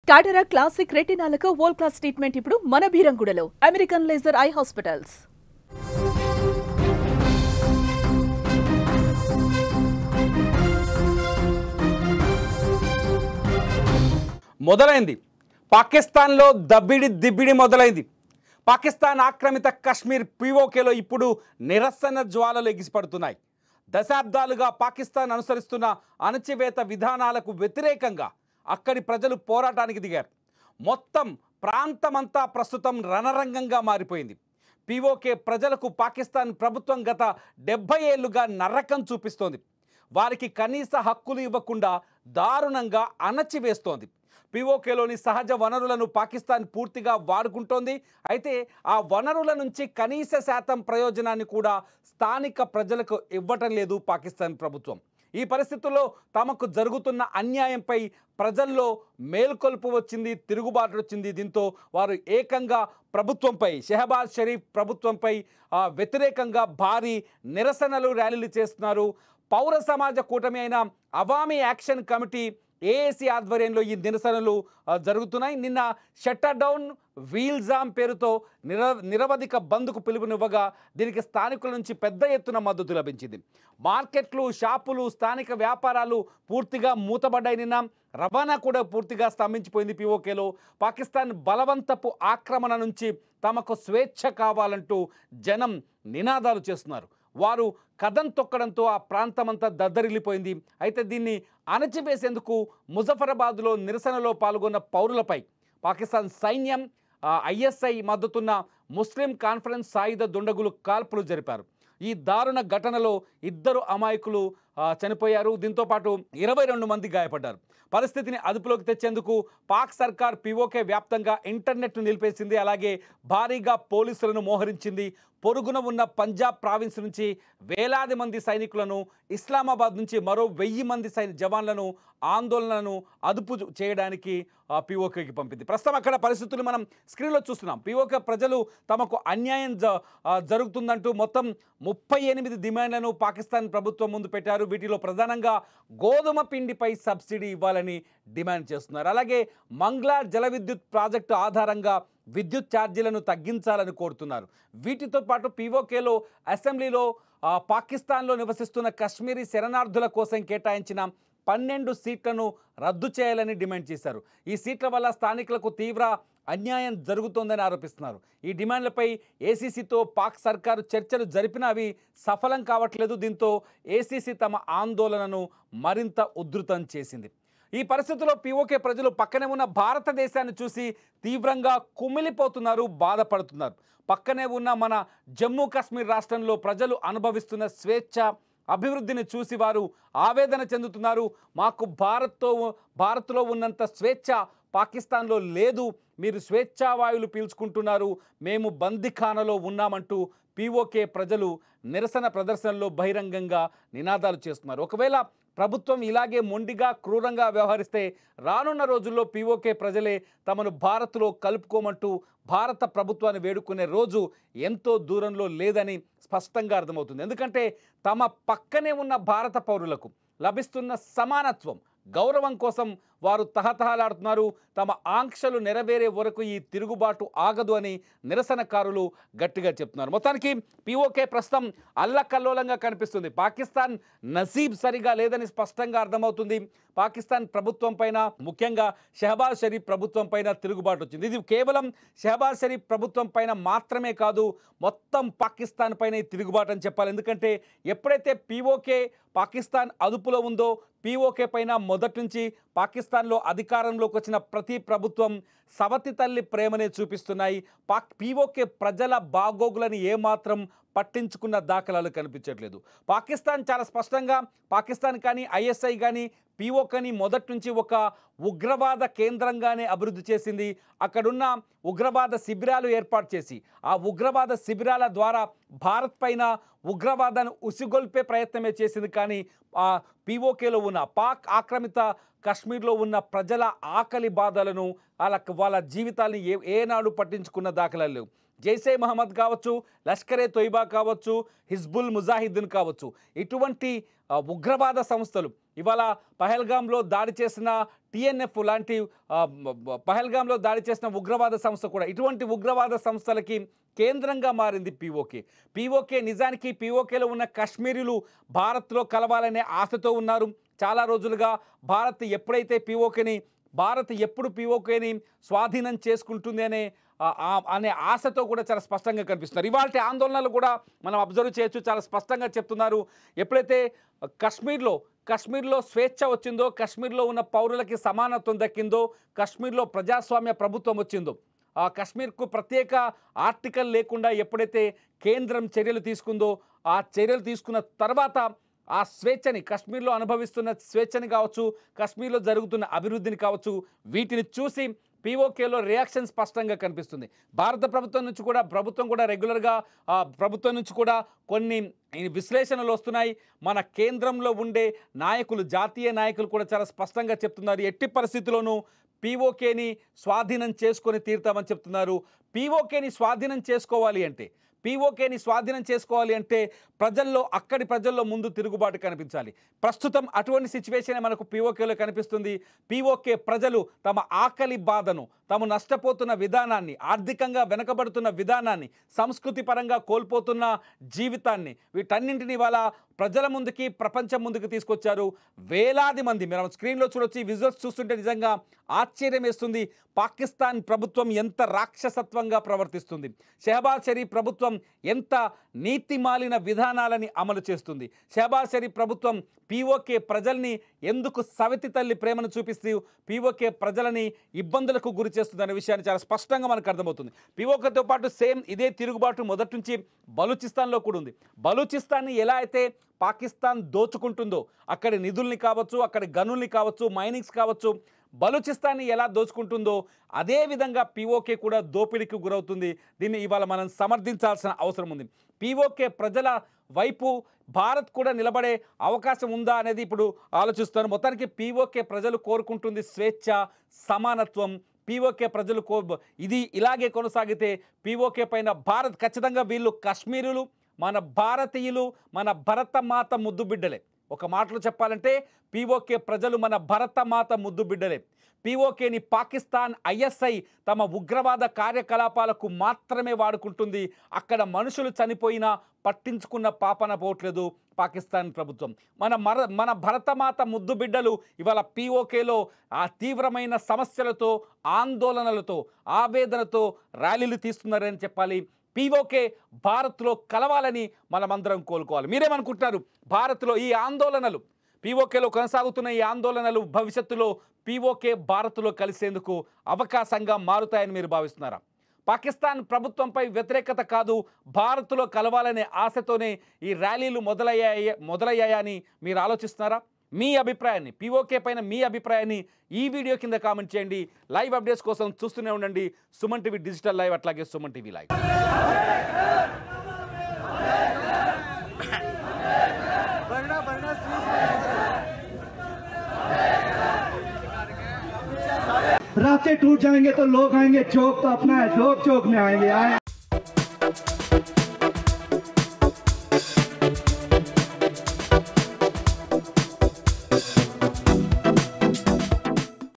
టాటరా classic రెటినాలకు world class treatment ఇప్పుడు మన బీరంగూడలో American laser eye hospitals. మొదలైంది పాకిస్తాన్లో దిబ్బిడి మొదలైంది. పాకిస్తాన్ ఆక్రమిత కశ్మీర్ పీఓకేలో ఇప్పుడు నిరసన జ్వాలలు ఎగిసిపడుతున్నాయి. దశాబ్దాలుగా పాకిస్తాన్ అనుసరిస్తున్న అణచివేత విధానాలకు వ్యతిరేకంగా అక్కడి ప్రజలు పోరాటానికి దిగారు. మొత్తం ప్రాంతమంతా ప్రస్తుతం రణరంగంగా మారిపోయింది. పీఓకే ప్రజలకు పాకిస్తాన్ ప్రభుత్వం గత 70 ఏళ్లుగా నరకం చూపిస్తోంది. వారికి కనీస హక్కులు ఇవ్వకుండా దారుణంగా అణచివేస్తోంది. పీఓకేలోని సహజ వనరులను పాకిస్తాన్ పూర్తిగా వాడుకుంటోంది. అయితే ఆ వనరుల నుంచి కనీస శాతం ప్రయోజనాన్ని కూడా స్థానిక ప్రజలకు ఇవ్వటం లేదు పాకిస్తాన్ ప్రభుత్వం. ఈ పరిస్థితుల్లో తమకు జరుగుతున్న అన్యాయంపై ప్రజల్లో మేల్కొల్పు వచ్చింది, తిరుగుబాటు వచ్చింది. దీంతో వారు ఏకంగా ప్రభుత్వంపై, షెహబాజ్ షరీఫ్ ప్రభుత్వంపై వ్యతిరేకంగా భారీ నిరసనలు, ర్యాలీలు చేస్తున్నారు. పౌర సమాజ కూటమి అయిన అవామీ యాక్షన్ కమిటీ ఏఏసీ ఆధ్వర్యంలో ఈ నిరసనలు జరుగుతున్నాయి. నిన్న షట్టర్ డౌన్ వీల్ జామ్ పేరుతో నిరవధిక బంద్కు పిలుపునివ్వగా దీనికి స్థానికుల నుంచి పెద్ద ఎత్తున మద్దతు లభించింది. మార్కెట్లు, షాపులు, స్థానిక వ్యాపారాలు పూర్తిగా మూతబడ్డాయి. నిన్న రవాణా కూడా పూర్తిగా స్తంభించిపోయింది. పీఓకేలో పాకిస్తాన్ బలవంతపు ఆక్రమణ నుంచి తమకు స్వేచ్ఛ కావాలంటూ జనం నినాదాలు చేస్తున్నారు. వారు కదం తొక్కడంతో ఆ ప్రాంతమంతా దద్దరిల్లిపోయింది. అయితే దీన్ని అణచివేసేందుకు ముజఫరాబాద్లో నిరసనలో పాల్గొన్న పౌరులపై పాకిస్తాన్ సైన్యం, ఐఎస్ఐ మద్దతున్న ముస్లిం కాన్ఫరెన్స్ సాయుధ దుండగులు కాల్పులు జరిపారు. ఈ దారుణ ఘటనలో 2 అమాయకులు చనిపోయారు. దీంతోపాటు 22 మంది గాయపడ్డారు. పరిస్థితిని అదుపులోకి తెచ్చేందుకు పాక్ సర్కార్ పీఓకే వ్యాప్తంగా ఇంటర్నెట్ను నిలిపేసింది. అలాగే భారీగా పోలీసులను మోహరించింది. పొరుగున ఉన్న పంజాబ్ ప్రావిన్స్ నుంచి వేలాది మంది సైనికులను, ఇస్లామాబాద్ నుంచి మరో 1000 మంది జవాన్లను ఆందోళనను అదుపు చేయడానికి పీఓకేకి పంపింది. ప్రస్తుతం అక్కడ పరిస్థితులు మనం స్క్రీన్లో చూస్తున్నాం. పీఓకే ప్రజలు తమకు అన్యాయం జరుగుతుందంటూ మొత్తం 38 డిమాండ్లను పాకిస్తాన్ ప్రభుత్వం ముందు పెట్టారు. వీటిలో ప్రధానంగా గోధుమ పిండిపై సబ్సిడీ ఇవ్వాలని డిమాండ్ చేస్తున్నారు. అలాగే మంగ్లా జల విద్యుత్ ప్రాజెక్టు ఆధారంగా విద్యుత్ ఛార్జీలను తగ్గించాలని కోరుతున్నారు. వీటితో పాటు పీఓకేలో అసెంబ్లీలో పాకిస్తాన్లో నివసిస్తున్న కశ్మీరీ శరణార్థుల కోసం కేటాయించిన 12 సీట్లను రద్దు చేయాలని డిమాండ్ చేశారు. ఈ సీట్ల వల్ల స్థానికులకు తీవ్ర అన్యాయం జరుగుతోందని ఆరోపిస్తున్నారు. ఈ డిమాండ్లపై ఏసీసీతో పాక్ సర్కారు చర్చలు జరిపినా అవి సఫలం కావట్లేదు. దీంతో ఏసీసీ తమ ఆందోళనను మరింత ఉధృతం చేసింది. ఈ పరిస్థితుల్లో పీఓకే ప్రజలు పక్కనే ఉన్న భారతదేశాన్ని చూసి తీవ్రంగా కుమిలిపోతున్నారు, బాధపడుతున్నారు. పక్కనే ఉన్న మన జమ్మూ కాశ్మీర్ రాష్ట్రంలో ప్రజలు అనుభవిస్తున్న స్వేచ్ఛ, అభివృద్ధిని చూసి వారు ఆవేదన చెందుతున్నారు. మాకు భారత్లో ఉన్నంత స్వేచ్ఛ పాకిస్తాన్లో లేదు, మీరు స్వేచ్ఛావాయువులు పీల్చుకుంటున్నారు, మేము బందిఖానలో ఉన్నామంటూ పీఓకే ప్రజలు నిరసన ప్రదర్శనలో బహిరంగంగా నినాదాలు చేస్తున్నారు. ఒకవేళ ప్రభుత్వం ఇలాగే మొండిగా, క్రూరంగా వ్యవహరిస్తే రానున్న రోజుల్లో పీఓకే ప్రజలే తమను భారత్లో కలుపుకోమంటూ భారత ప్రభుత్వాన్ని వేడుకునే రోజు ఎంతో దూరంలో లేదని స్పష్టంగా అర్థమవుతుంది. ఎందుకంటే తమ పక్కనే ఉన్న భారత పౌరులకు లభిస్తున్న సమానత్వం, గౌరవం కోసం వారు తహతహలాడుతున్నారు. తమ ఆంక్షలు నెరవేరే వరకు ఈ తిరుగుబాటు ఆగదు అని నిరసనకారులు గట్టిగా చెప్తున్నారు. మొత్తానికి పీఓకే ప్రస్తుతం అల్లకల్లోలంగా కనిపిస్తుంది. పాకిస్తాన్ నసీబ్ సరిగా లేదని స్పష్టంగా అర్థమవుతుంది. పాకిస్తాన్ ప్రభుత్వం పైన, ముఖ్యంగా షెహబాజ్ షరీఫ్ ప్రభుత్వం పైన తిరుగుబాటు వచ్చింది. ఇది కేవలం షెహబాజ్ షరీఫ్ ప్రభుత్వం పైన మాత్రమే కాదు, మొత్తం పాకిస్తాన్ పైన తిరుగుబాటు అని చెప్పాలి. ఎందుకంటే ఎప్పుడైతే పీఓకే పాకిస్తాన్ అదుపులో ఉందో, పీఓకే పైన మొదటి నుంచి పాకిస్తాన్లో అధికారంలోకి వచ్చిన ప్రతి ప్రభుత్వం సవతి తల్లి ప్రేమనే చూపిస్తున్నాయి. పీఓకే ప్రజల బాగోగులను ఏమాత్రం పట్టించుకున్న దాఖలాలు కనిపించట్లేదు. పాకిస్తాన్ చాలా స్పష్టంగా, పాకిస్తాన్ కానీ ఐఎస్ఐ కానీ పీఓకేని మొదటి నుంచి ఒక ఉగ్రవాద కేంద్రంగానే అభివృద్ధి చేసింది. అక్కడున్న ఉగ్రవాద శిబిరాలు ఏర్పాటు చేసి ఆ ఉగ్రవాద శిబిరాల ద్వారా భారత్ పైన ఉగ్రవాదాన్ని ఉసిగొల్పే ప్రయత్నమే చేసింది. కానీ ఆ పీఓకేలో ఉన్న, పాక్ ఆక్రమిత కశ్మీర్లో ఉన్న ప్రజల ఆకలి బాధలను, వాళ్ళ జీవితాలను ఏనాడు పట్టించుకున్న దాఖలాలు లేవు. జైసే మహమ్మద్ కావచ్చు, లష్కరే తొయిబా కావచ్చు, హిజ్బుల్ ముజాహిద్దీన్ కావచ్చు, ఇటువంటి ఉగ్రవాద సంస్థలు ఇవాళ పహల్గాంలో దాడి చేసిన టిఎన్ఎఫ్ లాంటి పహల్గాంలో దాడి చేసిన ఉగ్రవాద సంస్థ కూడా ఇటువంటి ఉగ్రవాద సంస్థలకి కేంద్రంగా మారింది పీఓకే. నిజానికి పీఓకేలో ఉన్న కాశ్మీరీలు భారత్లో కలవాలనే ఆశతో ఉన్నారు చాలా రోజులుగా. భారత్ ఎప్పుడు పీఓకేని స్వాధీనం చేసుకుంటుంది అనే ఆశతో కూడా చాలా స్పష్టంగా కనిపిస్తున్నారు. ఇవాళ ఆందోళనలు కూడా మనం అబ్జర్వ్ చేయొచ్చు, చాలా స్పష్టంగా చెప్తున్నారు. ఎప్పుడైతే కాశ్మీర్లో స్వేచ్ఛ వచ్చిందో, కాశ్మీర్లో ఉన్న పౌరులకి సమానత్వం దక్కిందో, కాశ్మీర్లో ప్రజాస్వామ్య ప్రభుత్వం వచ్చిందో, ఆ కాశ్మీర్కు ప్రత్యేక ఆర్టికల్ లేకుండా ఎప్పుడైతే కేంద్రం చర్యలు తీసుకుందో, ఆ చర్యలు తీసుకున్న తర్వాత ఆ స్వేచ్ఛని, కాశ్మీర్లో అనుభవిస్తున్న స్వేచ్ఛని కావచ్చు, కాశ్మీర్లో జరుగుతున్న అభివృద్ధిని కావచ్చు, వీటిని చూసి పీఓకేలో రియాక్షన్ స్పష్టంగా కనిపిస్తుంది. భారత ప్రభుత్వం కూడా రెగ్యులర్గా ప్రభుత్వం నుంచి కూడా కొన్ని విశ్లేషణలు వస్తున్నాయి. మన కేంద్రంలో ఉండే నాయకులు, జాతీయ నాయకులు కూడా చాలా స్పష్టంగా చెప్తున్నారు, ఎట్టి పరిస్థితుల్లోనూ పీఓకేని స్వాధీనం చేసుకొని తీరుతామని చెప్తున్నారు. పీఓకేని స్వాధీనం చేసుకోవాలి అంటే అక్కడి ప్రజల్లో ముందు తిరుగుబాటు కనిపించాలి. ప్రస్తుతం అటువంటి సిచ్యువేషన్ మనకు పీఓకేలో కనిపిస్తుంది. పీఓకే ప్రజలు తమ ఆకలి బాధను, తాము నష్టపోతున్న విధానాన్ని, ఆర్థికంగా వెనకబడుతున్న విధానాన్ని, సంస్కృతి పరంగా కోల్పోతున్న జీవితాన్ని, వీటన్నింటినీ వాళ్ళ ప్రజల ముందుకి, ప్రపంచం ముందుకు తీసుకొచ్చారు. వేలాది మంది, మీరు స్క్రీన్లో చూడొచ్చు, విజువల్స్ చూస్తుంటే నిజంగా ఆశ్చర్యం వేస్తుంది. పాకిస్తాన్ ప్రభుత్వం ఎంత రాక్షసత్వంగా ప్రవర్తిస్తుంది, షెహబాజ్ షరీఫ్ ప్రభుత్వం ఎంత నీతిమాలిన విధానాలని అమలు చేస్తుంది, షెహబాజ్ షరీఫ్ ప్రభుత్వం పీఓకే ప్రజల్ని ఎందుకు సవితి తల్లి ప్రేమను చూపిస్తూ పీఓకే ప్రజలని ఇబ్బందులకు గురి చేస్తుంది అనే విషయాన్ని చాలా స్పష్టంగా మనకు అర్థమవుతుంది. పీఓకేతో పాటు సేమ్ ఇదే తిరుగుబాటు మొదటి నుంచి బలూచిస్తాన్లో కూడా ఉంది. బలూచిస్తాన్ని ఎలా అయితే పాకిస్తాన్ దోచుకుంటుందో, అక్కడి నిధుల్ని కావచ్చు, అక్కడి గనుల్ని కావచ్చు, మైనింగ్స్ కావచ్చు, బలూచిస్తాన్ని ఎలా దోచుకుంటుందో అదేవిధంగా పీఓకే కూడా దోపిడీకి గురవుతుంది. దీన్ని ఇవాళ మనం సమర్థించాల్సిన అవసరం ఉంది. పీఓకే ప్రజల వైపు భారత్ కూడా నిలబడే అవకాశం ఉందా అనేది ఇప్పుడు ఆలోచిస్తాను. మొత్తానికి పీఓకే ప్రజలు కోరుకుంటుంది స్వేచ్ఛ, సమానత్వం. పీఓకే ప్రజలు ఇది ఇలాగే కొనసాగితే పీఓకే పైన భారత్ ఖచ్చితంగా, వీళ్ళు కాశ్మీరులు మన భారతీయులు, మన భరతమాత ముద్దు బిడ్డలే. ఒక మాటలో చెప్పాలంటే పీఓకే ప్రజలు మన భరతమాత ముద్దు బిడ్డలే. పీఓకేని పాకిస్తాన్ ఐఎస్ఐ తమ ఉగ్రవాద కార్యకలాపాలకు మాత్రమే వాడుకుంటుంది. అక్కడ మనుషులు చనిపోయినా పట్టించుకున్న పాపన పోవట్లేదు పాకిస్తాన్ ప్రభుత్వం. మన భరతమాత ముద్దు బిడ్డలు ఇవాళ పీఓకేలో ఆ తీవ్రమైన సమస్యలతో, ఆందోళనలతో, ఆవేదనతో ర్యాలీలు తీస్తున్నారని చెప్పాలి. పీఓకే భారత్లో కలవాలని మనమందరం కోరుకోవాలి. మీరేమనుకుంటున్నారు? భారత్లో ఈ ఆందోళనలు, పీఓకేలో కొనసాగుతున్న ఈ ఆందోళనలు భవిష్యత్తులో పీఓకే భారత్లో కలిసేందుకు అవకాశంగా మారుతాయని మీరు భావిస్తున్నారా? పాకిస్తాన్ ప్రభుత్వంపై వ్యతిరేకత కాదు, భారత్లో కలవాలనే ఆశతోనే ఈ ర్యాలీలు మొదలయ్యాయని మీరు ఆలోచిస్తున్నారా? మీ అభిప్రాయాన్ని, పీఓకే పైన మీ అభిప్రాయాన్ని ఈ వీడియో కింద కామెంట్ చేయండి. లైవ్ అప్డేట్స్ కోసం చూస్తూనే ఉండండి సుమన్ టీవీ డిజిటల్ లైవ్, అట్లాగే సుమన్ టీవీ లైవ్. रास्ते टूट जाएंगे तो लोग आएंगे, चौक तो अपना है, लोग चौक में आएंगे।